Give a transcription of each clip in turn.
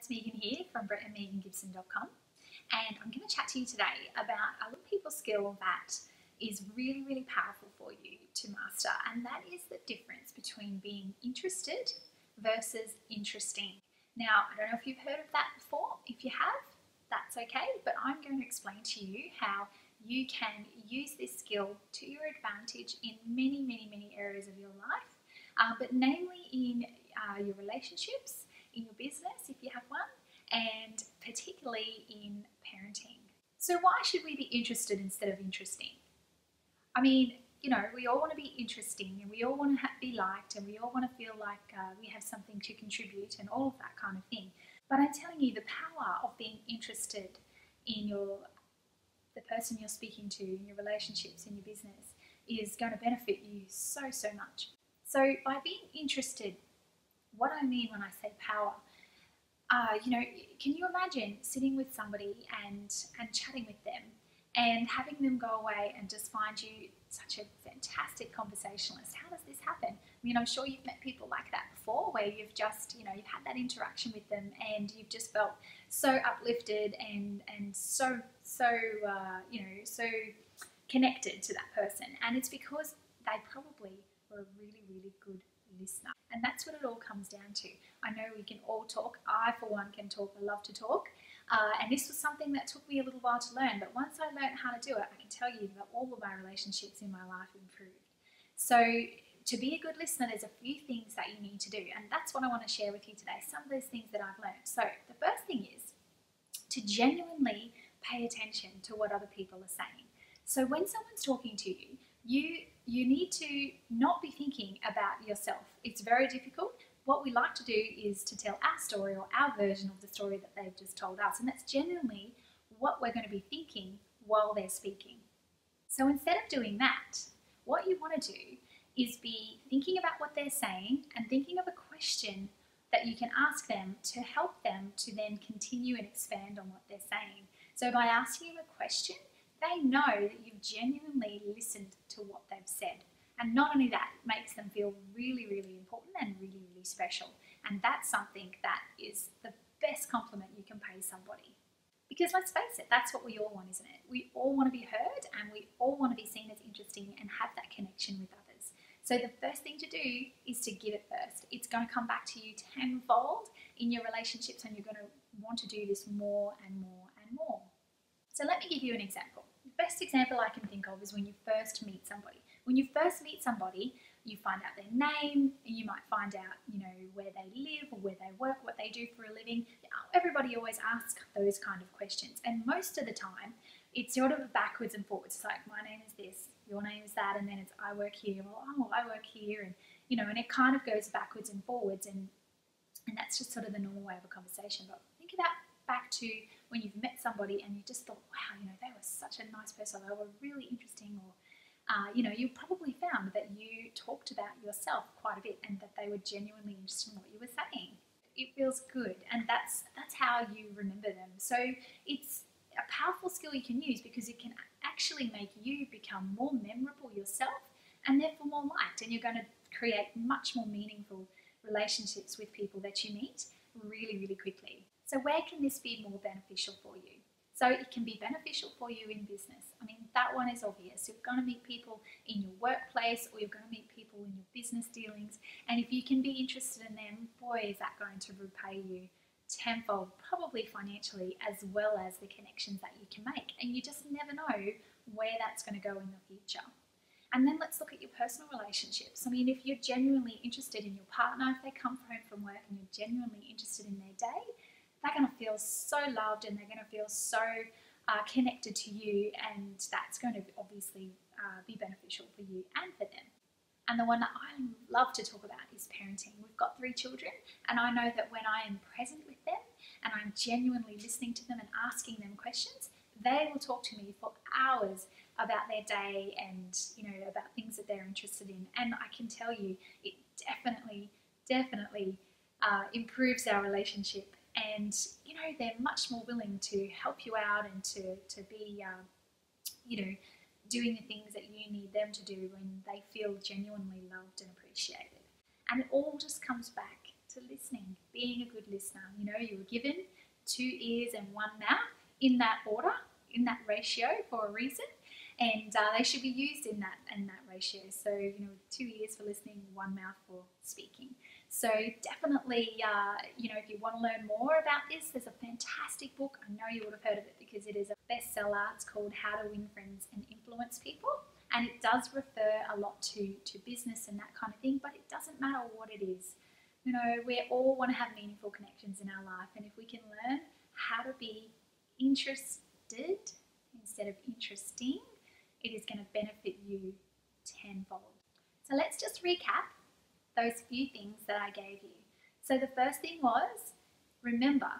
it's Megan here from BrettandMeganGibson.com, and I'm going to chat to you today about a little people skill that is really, really powerful for you to master, and that is the difference between being interested versus interesting. Now, I don't know if you've heard of that before. If you have, that's okay, but I'm going to explain to you how you can use this skill to your advantage in many, many, many areas of your life, but namely in your relationships, in your business if you have one, and particularly in parenting. So why should we be interested instead of interesting? I mean, we all want to be interesting, and we all want to be liked, and we all want to feel like we have something to contribute and all of that kind of thing. But I'm telling you, the power of being interested in the person you're speaking to, in your relationships, in your business, is going to benefit you so much. So by being interested, what I mean when I say power, can you imagine sitting with somebody and chatting with them and having them go away and just find you such a fantastic conversationalist? How does this happen? I mean, I'm sure you've met people like that before, where you've just, you've had that interaction with them and you've just felt so uplifted and so connected to that person. And it's because they probably were a really, really good listener. And that's what it all comes down to. I know we can all talk. I, for one, can talk. I love to talk. And this was something that took me a little while to learn. But once I learned how to do it, I can tell you that all of my relationships in my life improved. So to be a good listener, there's a few things that you need to do. And that's what I want to share with you today, some of those things that I've learned. So the first thing is to genuinely pay attention to what other people are saying. So when someone's talking to you, you need to not be thinking about yourself. It's very difficult. What we like to do is to tell our story or our version of the story that they've just told us, and that's generally what we're going to be thinking while they're speaking. So instead of doing that, what you want to do is be thinking about what they're saying and thinking of a question that you can ask them to help them to then continue and expand on what they're saying. So by asking them a question, they know that you've genuinely listened to what they've said. And not only that, it makes them feel really, really important and really, really special. And that's something that is the best compliment you can pay somebody. Because let's face it, that's what we all want, isn't it? We all want to be heard, and we all want to be seen as interesting and have that connection with others. So the first thing to do is to give it first. It's going to come back to you tenfold in your relationships, and you're going to want to do this more and more and more. So let me give you an example. The best example I can think of is when you first meet somebody. When you first meet somebody, you find out their name, you might find out, where they live or where they work, what they do for a living. Everybody always asks those kind of questions. And most of the time, it's sort of backwards and forwards. It's like, my name is this, your name is that, and then it's, I work here, well, oh, I work here, and, and it kind of goes backwards and forwards, and that's just sort of the normal way of a conversation. But think about back to when you've met somebody and you just thought, wow, they were such a nice person, they were really interesting, or you probably found that you talked about yourself quite a bit and that they were genuinely interested in what you were saying. It feels good, and that's how you remember them. So it's a powerful skill you can use because it can actually make you become more memorable yourself and therefore more liked, and you're going to create much more meaningful relationships with people that you meet really, really quickly. So where can this be more beneficial for you? So it can be beneficial for you in business. I mean, that one is obvious. You're going to meet people in your workplace, or you're going to meet people in your business dealings. And if you can be interested in them, boy, is that going to repay you tenfold, probably financially, as well as the connections that you can make. And you just never know where that's going to go in the future. And then let's look at your personal relationships. I mean, if you're genuinely interested in your partner, if they come home from work and you're genuinely interested in their day, they're going to feel so loved, and they're going to feel so connected to you, and that's going to obviously be beneficial for you and for them. And the one that I love to talk about is parenting. We've got 3 children, and I know that when I am present with them and I'm genuinely listening to them and asking them questions, they will talk to me for hours about their day and about things that they're interested in. And I can tell you, it definitely improves our relationship. And they're much more willing to help you out and to be doing the things that you need them to do when they feel genuinely loved and appreciated. And it all just comes back to listening, being a good listener. You know, you were given 2 ears and 1 mouth in that order, in that ratio for a reason, and they should be used in that ratio. So, you know, 2 ears for listening, 1 mouth for speaking. So definitely, you know, if you want to learn more about this, there's a fantastic book. I know you would have heard of it because it is a bestseller. It's called How to Win Friends and Influence People. And it does refer a lot to business and that kind of thing, but it doesn't matter what it is. You know, we all want to have meaningful connections in our life. And if we can learn how to be interested instead of interesting, it is going to benefit you tenfold. So let's just recap those few things that I gave you. So the first thing was, remember,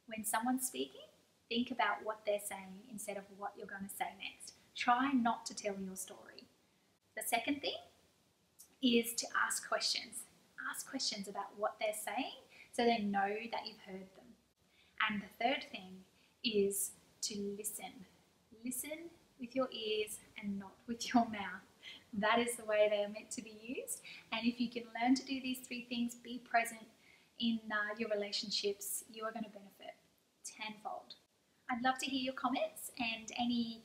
when someone's speaking, think about what they're saying instead of what you're going to say next. Try not to tell your story. The second thing is to ask questions. Ask questions about what they're saying so they know that you've heard them. And the third thing is to listen. Listen with your ears and not with your mouth. That is the way they are meant to be used. And if you can learn to do these 3 things, be present in your relationships, you are going to benefit tenfold. I'd love to hear your comments and any,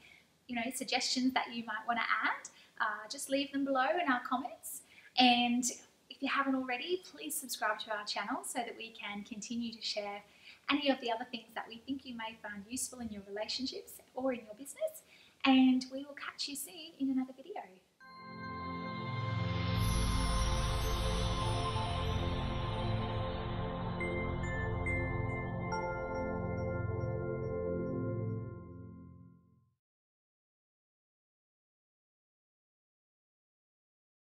you know, suggestions that you might want to add. Just leave them below in our comments. And if you haven't already, please subscribe to our channel so that we can continue to share any of the other things that we think you may find useful in your relationships or in your business. And we will catch you soon in another video.